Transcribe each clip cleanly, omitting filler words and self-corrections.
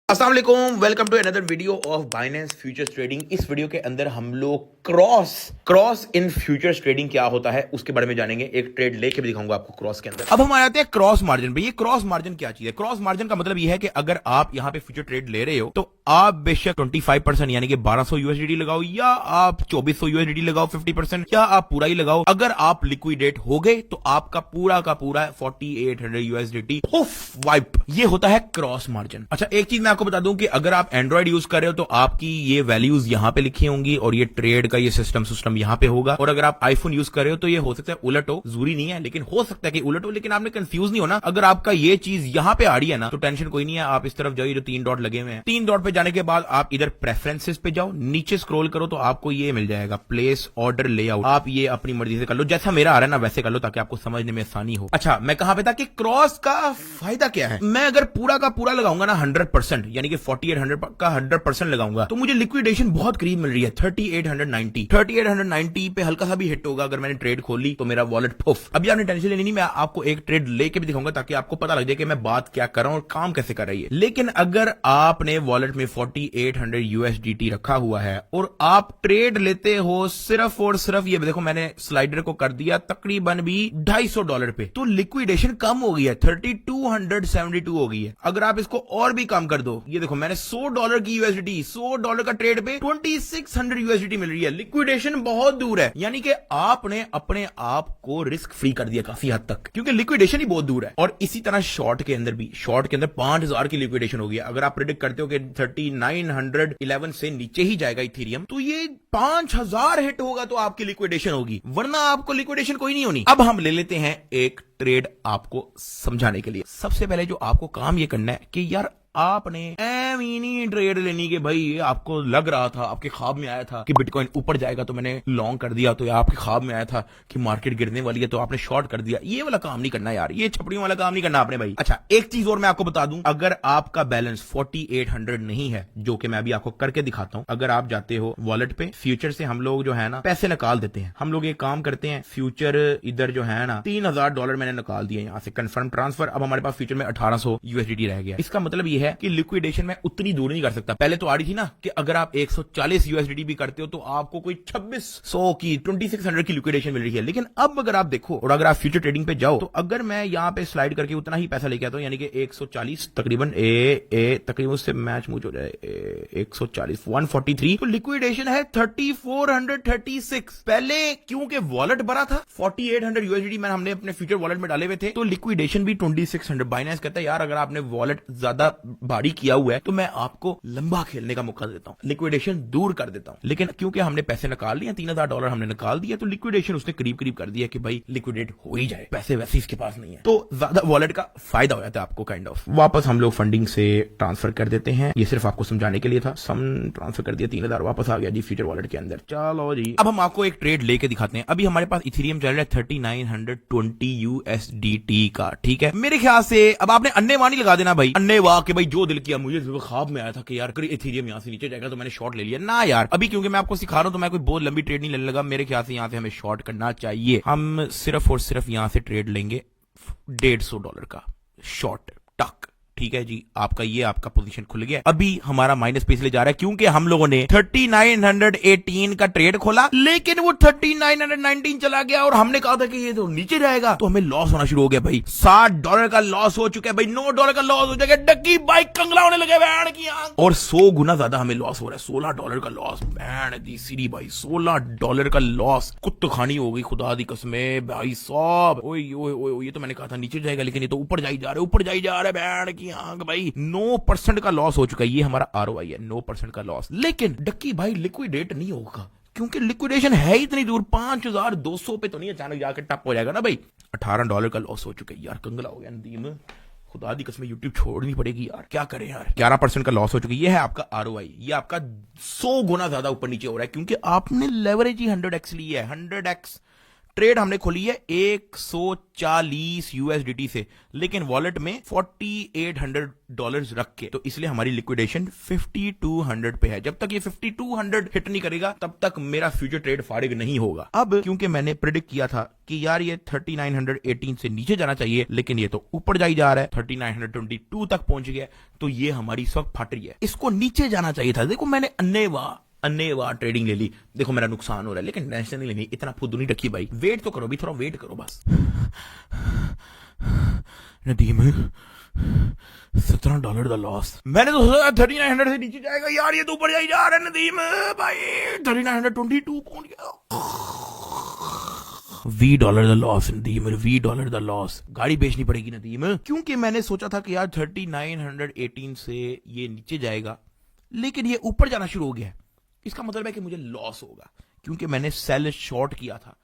अस्सलाम वालेकुम, welcome to another video of Binance futures trading. इस वीडियो के अंदर हम लोग क्रॉस इन फ्यूचर्स ट्रेडिंग क्या होता है उसके बारे में जानेंगे। एक ट्रेड लेके भी दिखाऊंगा आपको क्रॉस के अंदर। अब हम आ जाते हैं क्रॉस मार्जिन पे। ये क्रॉस मार्जिन क्या चीज है? क्रॉस मार्जिन का मतलब ये है कि अगर आप यहां पे फ्यूचर ट्रेड ले रहे हो तो आप बेशक 25% यानी कि 1200 यूएसडीटी लगाओ या आप 2400 यूएसडीटी लगाओ 50%, या आप पूरा ही लगाओ। अगर आप लिक्विडेट हो गए तो आपका पूरा का पूरा 4800 यूएसडीटी वाइप। ये होता है क्रॉस मार्जिन। अच्छा, एक चीज मैं आपको बता दूं कि अगर आप एंड्रॉइड यूज कर रहे हो तो आपकी ये वैल्यूज यहां पे लिखी होंगी और ये ट्रेड का ये सिस्टम यहां पे होगा। और अगर आप आईफोन यूज कर रहे हो तो ये हो सकता है उलट हो, जरूरी नहीं है लेकिन हो सकता है कि उलट हो। लेकिन आपने कंफ्यूज नहीं होना। अगर आपका ये चीज यहां पे आ रही है ना तो टेंशन कोई नहीं है। आप इस तरफ जाइए, जो 3 डॉट लगे हुए हैं, 3 डॉट पे जाने के बाद आप इधर प्रेफरेंसेस पे जाओ, नीचे स्क्रॉल करो तो आपको ये मिल जाएगा प्लेस ऑर्डर लेआउट। आप ये अपनी मर्जी से कर लो, जैसा मेरा आ रहा है ना वैसे कर लो ताकि आपको समझने में आसानी हो। अच्छा, मैं कहां पे था कि क्रॉस का फायदा क्या है। मैं अगर पूरा का पूरा लगाऊंगा ना 100% यानी कि 4800 का 100% लगाऊंगा तो मुझे लिक्विडेशन बहुत करीब मिल रही है 3890 पे हल्का सा भी हिट होगा अगर मैंने ट्रेड खोली तो मेरा वॉलेट पुफ। अभी आपने टेंशन लेनी नहीं, मैं आपको एक ट्रेड लेके भी दिखाऊंगा ताकि आपको पता लग जाए कि मैं बात क्या कर रहा हूं और काम कैसे कर रही है। लेकिन अगर आपने वॉलेट में 4800 यूएसडीटी रखा हुआ है और आप ट्रेड लेते हो सिर्फ और सिर्फ, ये देखो मैंने स्लाइडर को कर दिया तकरीबन भी $250 पे, तो लिक्विडेशन कम हो गई है, 3272 हो गई है। अगर आप इसको और भी कम कर दो, ये देखो मैंने $100 की यूएसडीटी, $100 का ट्रेड पे 2600 यूएसडीटी मिल रही है। लिक्विडेशन बहुत दूर है, यानी कि आपने अपने आप को रिस्क फ्री कर दिया काफी हद तक, क्योंकि लिक्विडेशन ही बहुत दूर है। और इसी तरह शॉर्ट के अंदर भी, शॉर्ट के अंदर 5000 की लिक्विडेशन हो गई है। अगर आप प्रेडिक्ट करते हो कि 3911 से नीचे ही जाएगा इथेरियम तो ये 5000 हिट होगा तो आपकी लिक्विडेशन होगी, वरना आपको लिक्विडेशन कोई नहीं होनी। अब हम ले लेते हैं एक ट्रेड आपको समझाने के लिए। सबसे पहले जो आपको काम ये करना है कि यार आपने मिनी ट्रेड लेनी के भाई, ये आपको लग रहा था, आपके ख्वाब में आया था कि बिटकॉइन ऊपर जाएगा तो मैंने लॉन्ग कर दिया, तो या आपके ख्वाब में आया था कि मार्केट गिरने वाली है तो आपने शॉर्ट कर दिया। ये वाला काम नहीं करना यार, ये छपड़ियों वाला काम नहीं करना आपने भाई। अच्छा, एक चीज और मैं आपको बता दूं, अगर आपका बैलेंस 4800 नहीं है, जो कि मैं अभी आपको करके दिखाता हूं, अगर आप जाते हो वॉलेट पे, फ्यूचर से हम लोग जो है ना पैसे निकाल देते हैं। हम लोग एक काम करते हैं, फ्यूचर इधर जो है ना $3000 मैंने निकाल दिया यहां से, कंफर्म ट्रांसफर। अब हमारे पास फ्यूचर में 1800 यूएसडीटी रह गया। इसका मतलब ये है कि लिक्विडेशन में उतनी दूर नहीं कर सकता। पहले तो आ रही थी ना कि अगर आप 140 यूएसडीटी भी करते हो तो आपको कोई 2600 की 2600 की लिक्विडेशन मिल रही है। लेकिन अब अगर आप देखो और अगर आप फ्यूचर ट्रेडिंग पे जाओ तो अगर मैं यहां पे स्लाइड करके उतना ही पैसा लेके आता हूं, यानी कि 140 तकरीबन तकरीबन उससे मैच मुझ हो जाए 140 143, तो लिक्विडेशन है 3436। पहले क्योंकि वॉलेट भरा था 4800 यूएसडीटी मैंने हमने अपने फ्यूचर वॉलेट में डाले हुए थे, तो लिक्विडेशन भी 2600। बाइनेंस कहता है यार अगर आपने वॉलेट ज्यादा भारी किया हुआ है तो मैं आपको लंबा खेलने का मौका देता हूं, लिक्विडेशन दूर कर देता हूं। लेकिन क्योंकि हमने पैसे निकाल लिए, $3000 हमने निकाल दिया, तो लिक्विडेशन उसने करीब करीब कर दिया कि भाई लिक्विडेट हो ही जाए, पैसे वैसे इसके पास नहीं है, तो ज्यादा वॉलेट का फायदा हो जाता है आपको काइंड ऑफ। वापस हम लोग फंडिंग से ट्रांसफर कर देते हैं, ये सिर्फ आपको समझाने के लिए था। सम ट्रांसफर कर दिया, 3000 वापस आ गया जी फ्यूचर वॉलेट के अंदर। चलो जी, अब हम आपको एक ट्रेड लेके दिखाते हैं। अभी हमारे पास इथेरियम चल रहा है 3920 यूएसडीटी का, ठीक है। मेरे ख्याल से अब आपने अन्ने वानी लगा देना भाई, अन्ने वाह के भाई जो दिल किया, मुझे ख्वाब में आया था कि यार इथेरियम यहां से नीचे जाएगा तो मैंने शॉर्ट ले लिया ना यार। अभी क्योंकि मैं आपको सिखा रहा हूं तो मैं कोई बहुत लंबी ट्रेड नहीं लेने लगा। मेरे ख्याल से यहां से हमें शॉर्ट करना चाहिए। हम सिर्फ और सिर्फ यहां से ट्रेड लेंगे $150 का शॉर्ट टक, ठीक है जी। आपका पोजीशन खुल गया। अभी हमारा माइनस पे इसलिए जा रहा है क्योंकि हम लोगों ने 3918 का ट्रेड खोला, लेकिन वो 3919 चला गया और हमने कहा था कि ये तो नीचे जाएगा, तो हमें लॉस होना शुरू हो गया भाई। $60 का लॉस हो चुका है भाई, $9 का लॉस हो जाएगा। डक्की भाई कंगला होने लगे बैंड की आंख, और 100 गुना ज्यादा हमें लॉस हो रहा है। $16 का लॉस, बैंड दी सीरी भाई, $16 का लॉस। कुत्त खानी हो गई खुदा दी कसमें भाई साहब। ओए ओए ओए, ये तो मैंने कहा था नीचे जाएगा लेकिन ये तो ऊपर जाई जा रहा है, ऊपर जाई जा रहा है बैंड की आंख भाई। 9% का लॉस हो चुका है, ये हमारा आरओआई है, 9% का लॉस। लेकिन डक्की भाई लिक्विडेट नहीं होगा क्योंकि लिक्विडेशन है इतनी दूर, 5200 पे तो नहीं अचानक जाकर टप हो जाएगा ना भाई। $18 का लॉस हो चुका है यार, कंगला हो गया नदीम, खुदा दी कसम यूट्यूब छोड़नी पड़ेगी यार, क्या करें यार। 11% का लॉस हो चुका है, ये है आपका आरओआई। ये आपका 100 गुना ज्यादा ऊपर नीचे हो रहा है क्योंकि आपने लेवरेज ही 100x ली है, 100x ट्रेड हमने खोली है 140 यूएसडीटी से, लेकिन वॉलेट में $4800 रख के, तो इसलिए हमारी लिक्विडेशन 5200 पे है। जब तक ये 5200 हिट नहीं करेगा तब तक मेरा फ्यूचर ट्रेड फारिग नहीं होगा। अब क्योंकि मैंने प्रेडिक्ट किया था कि यार ये 3918 से नीचे जाना चाहिए, लेकिन ये तो ऊपर जा ही जा रहा है, 3922 तक पहुंच गया, तो ये हमारी इस वक्त फट रही है। इसको नीचे जाना चाहिए था। देखो मैंने अन्नेवाह ट्रेडिंग ले ली, देखो मेरा नुकसान हो रहा है, लेकिन टेंशन नहीं लेनी, इतना फुद्दू नहीं रखी भाई। वेट तो करो, भी थोड़ा वेट करो बस। नदीम, $17 का लॉस। मैंने तो सोचा 3900 से नीचे जाएगा, यार ये तो ऊपर जा ही जा रहा है नदीम भाई। 3922 पहुंच गया। $20 का लॉस नदीम, $20 का लॉस। गाड़ी बेचनी पड़ेगी नदीम, क्योंकि मैंने सोचा था कि यार 3918 से ये नीचे जाएगा, लेकिन ये ऊपर जाना शुरू हो गया। इसका मतलब है कि मुझे लॉस होगा, क्योंकि मैंने सेल शॉर्ट किया था।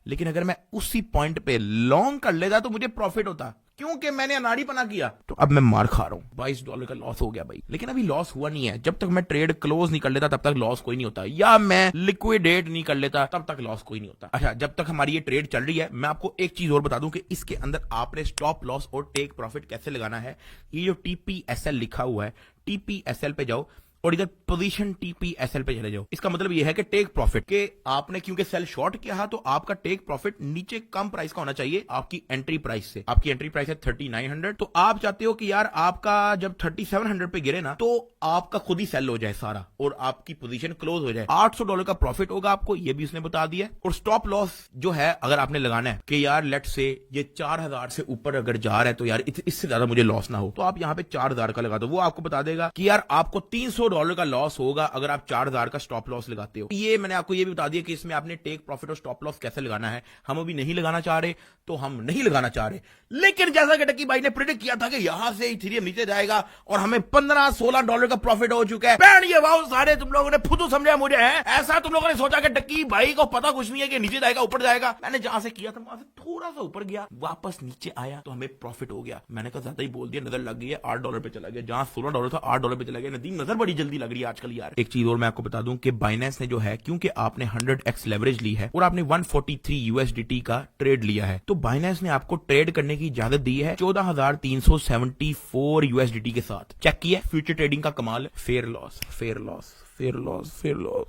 लेकिन अगर मैं उसी पॉइंट पे लॉन्ग कर लेता तो मुझे प्रॉफिट होता, क्योंकि मैंने अनाड़ीपना किया। तो अब मैं मार खा रहा हूं, $22 का लॉस हो गया भाई। लेकिन अभी लॉस हुआ नहीं है। जब तक मैं ट्रेड क्लोज नहीं कर लेता तब तक लॉस कोई नहीं होता, या मैं लिक्विडेट नहीं कर लेता तब तक लॉस कोई नहीं होता। अच्छा, जब तक हमारी ये ट्रेड चल रही है, मैं आपको एक चीज और बता दूं कि इसके अंदर आपने स्टॉप लॉस और टेक प्रॉफिट कैसे लगाना है। ये जो TPSL लिखा हुआ है, TPSL पे जाओ और इधर पोजीशन TPSL पे चले जाओ। इसका मतलब यह है कि टेक प्रॉफिट के आपने क्योंकि सेल शॉर्ट किया है, तो आपका टेक प्रॉफिट नीचे कम प्राइस का होना चाहिए आपकी एंट्री प्राइस से। आपकी एंट्री प्राइस है 3900, तो आप चाहते हो कि यार आपका जब 3700 पे गिरे ना, तो आपका खुद ही सेल हो जाए सारा और आपकी पोजीशन क्लोज हो जाए। $800 का प्रॉफिट होगा आपको, ये भी उसने बता दिया। और स्टॉप लॉस जो है अगर आपने लगाना है कि यार लेट से ये 4000 से ऊपर अगर जा रहा है, तो यार इससे ज्यादा मुझे लॉस ना हो, तो आप यहाँ पे 4000 का लगा दो। वो आपको बता देगा कि यार आपको $300 का लॉस होगा अगर आप 4000 का स्टॉप लॉस लगाते हो। ये मैंने आपको ये भी बता दिया कि इसमें आपने टेक प्रॉफिट और स्टॉप लॉस कैसे लगाना है। हम अभी नहीं लगाना चाह रहे, तो हम नहीं लगाना चाह रहे। लेकिन जैसा कि टक्की भाई ने प्रेडिक्ट किया था कि यहां से इथेरियम नीचे जाएगा और हमें $15-16 का प्रॉफिट हो चुका है। बैंड ये वाओ, सारे तुम लोगों ने फुदू समझा मुझे है। ऐसा तुम लोगों ने सोचा कि टक्की भाई को पता कुछ नहीं है कि नीचे जाएगा ऊपर जाएगा। मैंने जहां से किया था वहां से थोड़ा सा ऊपर गया, वापस नीचे आया, तो हमें प्रॉफिट हो गया। मैंने कहा ज्यादा ही बोल दिया, नजर लग गई है, $8 पे चला गया। जहां $16 था $8 पे चला गया। नदीम नजर बड़ी जल्दी लग रही है आजकल यार। एक चीज और मैं आपको बता दूं कि बाइनेंस ने जो है, क्योंकि आपने 100x लेवरेज ली है और आपने 143 USDT का ट्रेड लिया है, तो बाइनेंस ने आपको ट्रेड करने की इजाजत दी है 14374 USDT के साथ। चेक किया, फ्यूचर ट्रेडिंग का कमाल। Fair loss, fair loss, fair loss, fair loss.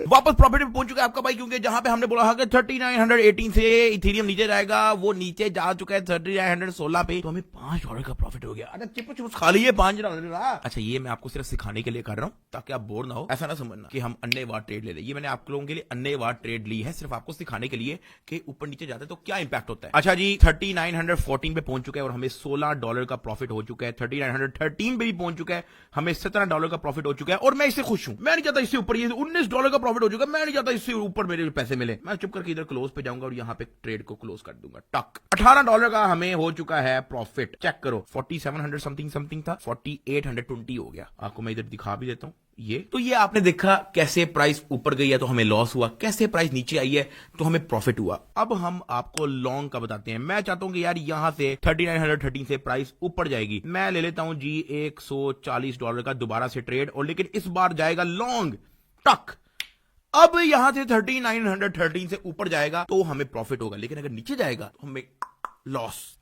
वापस प्रॉफिट में पहुंच चुका है आपका भाई, क्योंकि जहां पे हमने बोला था कि 3918 से इथेरियम नीचे जाएगा, वो नीचे जा चुका है 3916 पे, तो हमें $5 का प्रॉफिट हो गया। अरे चिप्स चिप्स खा लिए $5। अच्छा, ये मैं आपको सिर्फ सिखाने के लिए कर रहा हूं ताकि आप बोर ना हो। ऐसा ना समझना कि हम अन्नेवाह ट्रेड ले लें। ये मैंने आप लोगों के लिए अन्नेवाह ट्रेड ली है, सिर्फ आपको सिखाने के लिए कि ऊपर नीचे जाते तो क्या इंपैक्ट होता है। अच्छा जी, 3914 पे पहुंच चुका है और हमें $16 का प्रॉफिट हो चुका है। 3913 पे भी पहुंच चुका है, हमें $17 का प्रॉफिट हो चुका है, और मैं इससे खुश हूं। मैं नहीं चाहता इससे ऊपर, ये $19 का प्रॉफिट हो चुका है, मैं नहीं चाहता इससे ऊपर मेरे पैसे मिले। मैं चुप करके इधर क्लोज पे जाऊंगा और यहाँ पे ट्रेड को क्लोज कर दूंगा। टक, $18 का हमें हो चुका है प्रॉफिट। चेक करो, 4700 समथिंग था, 4820 हो गया। आपको मैं इधर दिखा भी देता हूं। ये आपने देखा कैसे प्राइस ऊपर गई है तो हमें लॉस हुआ, कैसे प्राइस नीचे आई है तो हमें प्रॉफिट हुआ। अब हम आपको लॉन्ग का बताते हैं। मैं चाहता हूं कि यार यहां से 3913 से प्राइस ऊपर जाएगी। मैं ले लेता हूं जी $140 का दोबारा से ट्रेड, और लेकिन इस बार जाएगा लॉन्ग। टक, अब यहां से 3913 से ऊपर जाएगा तो हमें प्रॉफिट होगा, लेकिन अगर नीचे जाएगा तो हमें लॉस।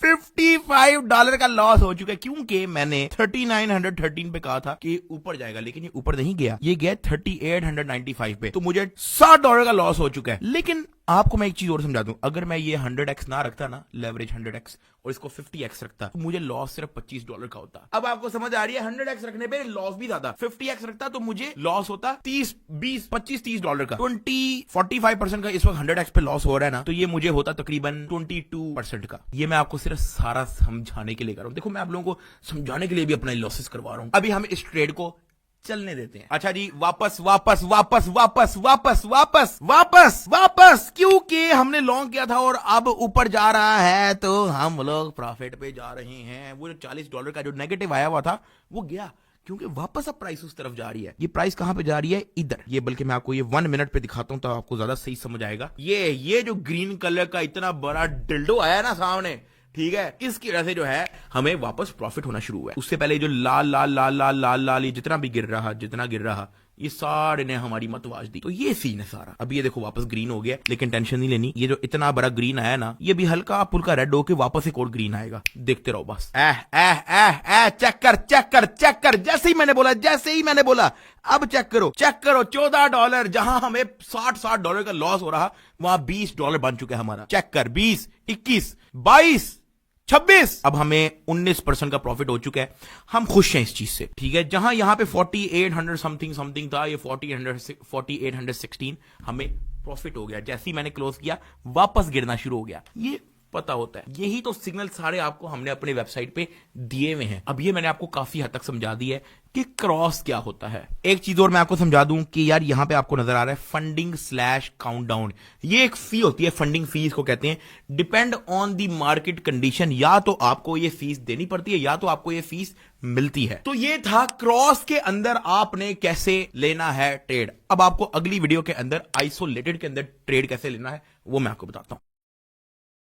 $55 का लॉस हो चुका है, क्योंकि मैंने 3913 पे कहा था कि ऊपर जाएगा, लेकिन ये ऊपर नहीं गया, ये गया 3895 पे, तो मुझे $60 का लॉस हो चुका है। लेकिन आपको मैं एक चीज और समझा दूं, अगर मैं ये 100x ना रखता ना, लेवरेज 100x, और इसको 50x रखता, तो मुझे लॉस सिर्फ $25 का होता। अब आपको समझ आ रही है, 100x रखने पे लॉस भी ज्यादा। 50x रखता तो मुझे लॉस होता 30, 20, 25, $30 का। 45% का इस वक्त 100x पे लॉस हो रहा है ना, तो ये मुझे होता तकरीबन 22% का। ये मैं आपको सिर्फ सारा समझाने के लिए कर रहा हूं। देखो, मैं आप लोगों को समझाने के लिए भी अपना लॉसेस करवा रहा हूं। अभी हम इस ट्रेड को चलने देते हैं। अच्छा जी, वापस वापस वापस वापस वापस वापस वापस वापस, क्योंकि हमने लॉन्ग किया था और अब ऊपर जा रहा है, तो हम लोग प्रॉफिट पे जा रहे हैं। वो जो $40 का जो नेगेटिव आया हुआ था वो गया, क्योंकि वापस अब प्राइस उस तरफ जा रही है। ये प्राइस कहां पे जा रही है? इधर। ये बल्कि मैं आपको ये 1 मिनट पे दिखाता हूं तो आपको ज्यादा सही समझ आएगा। ये जो ग्रीन कलर का इतना बड़ा डिल्डो आया ना सामने, ठीक है, इसकी वजह से जो है हमें वापस प्रॉफिट होना शुरू हुआ है। उससे पहले जो लाल लाल लाल लाल लाल लाल ये जितना गिर रहा, ये सारे ने हमारी मतवाज दी। तो ये सीन है सारा। अब ये देखो वापस ग्रीन हो गया, लेकिन टेंशन नहीं लेनी, ये जो इतना बड़ा ग्रीन आया ना, ये भी हल्का फुल्का रेड होके वापस एक और ग्रीन आएगा, देखते रहो बस। चेक कर चेक कर चेक कर, जैसे ही मैंने बोला अब चेक करो $14, जहां हमें $60 का लॉस हो रहा, वहां $20 बन चुका है हमारा। चेक कर, 20, 21, 22, 26, अब हमें 19% का प्रॉफिट हो चुका है। हम खुश हैं इस चीज से, ठीक है। जहां यहां पे 4800 समथिंग था, ये 4816 हमें प्रॉफिट हो गया। जैसे ही मैंने क्लोज किया वापस गिरना शुरू हो गया। ये पता होता है, यही तो सिग्नल सारे आपको हमने अपने वेबसाइट पे दिए हुए हैं। अब ये मैंने आपको काफी हद तक समझा दी है कि क्रॉस क्या होता है। एक चीज और मैं आपको समझा दूं कि यार यहां पे आपको नजर आ रहा है फंडिंग/काउंटडाउन, ये एक फी होती है, फंडिंग फीस को कहते हैं। Depend on the market condition, या तो आपको ये फीस देनी पड़ती है या तो आपको ये फीस मिलती है। तो ये था क्रॉस के अंदर आपने कैसे लेना है ट्रेड। अब आपको अगली वीडियो के अंदर आइसोलेटेड के अंदर ट्रेड कैसे लेना है वो मैं आपको बताता हूं।